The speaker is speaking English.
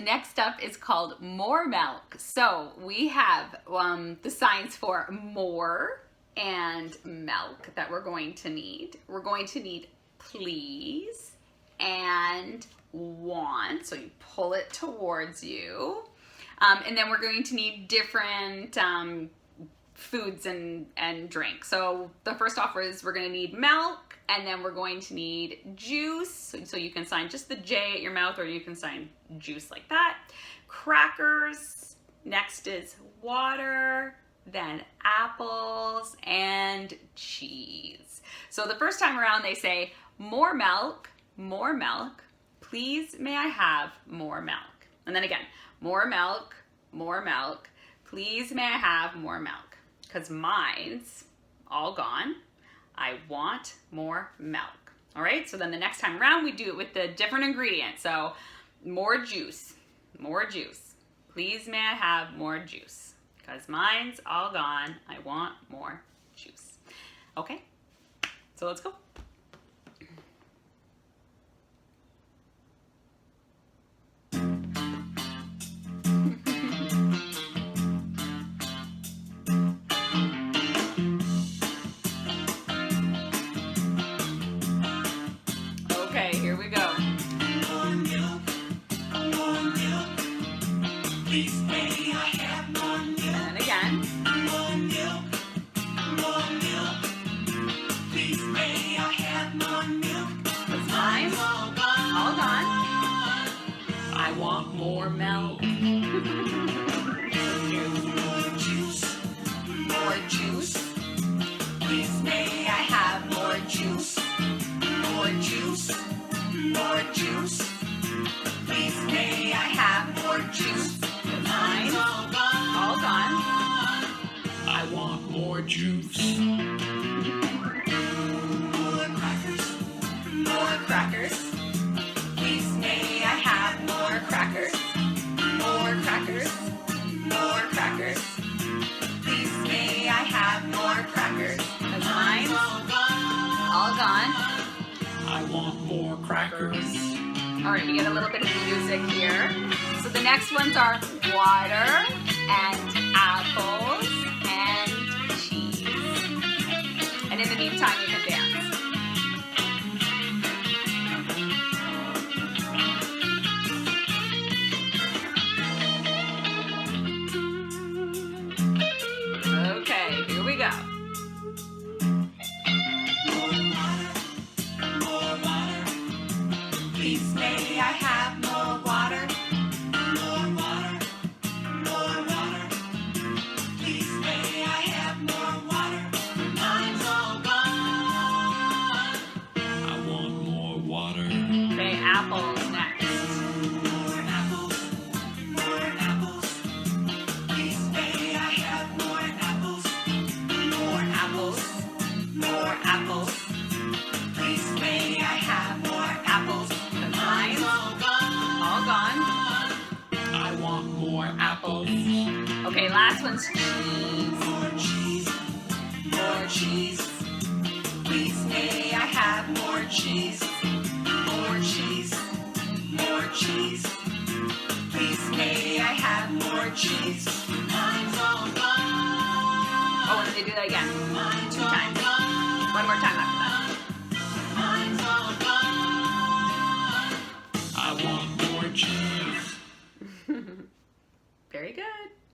Next up is called more milk. So we have the signs for more and milk that we're going to need. We're going to need please and want. So you pull it towards you. And then we're going to need different foods and drinks. So the first offer is we're going to need milk, and then we're going to need juice. So you can sign just the J at your mouth, or you can sign juice like that. Crackers. Next is water, then apples and cheese. So the first time around they say more milk, please may I have more milk. And then again, more milk, please may I have more milk. Because mine's all gone. I want more milk. All right, so then the next time around we do it with the different ingredients. So more juice. Please may I have more juice. Because mine's all gone. I want more juice. Okay, so let's go. Okay, here we go. More milk, please may I have more milk. And again. More milk, please may I have more milk. Cause mine's all gone. I want more milk. More juice, please may I have more juice. More juice, please may I have more juice. Mine's all gone. I want more juice. More crackers, please may I have more crackers. More crackers, please may I have more crackers. Cause mine's all gone. I want more crackers. All right, we get a little bit of music here. So the next ones are water and apples and cheese. And in the meantime, you can dance. Okay, here we go. More water, please may I have more water. More water, please may I have more water. Mine's all gone. I want more water. Okay, apples next. More apples, please may I have more apples. More apples, please may I have more apples. Mine's All gone. all gone. I want more apples. Okay, last one's cheese. More cheese. Please may I have more cheese. More cheese. Please may I have more cheese. Mine's all gone. Oh, and they do that again. Mine's 2 all times. gone. 1 more time after that. Mine's all gone. I want more cheese. Very good.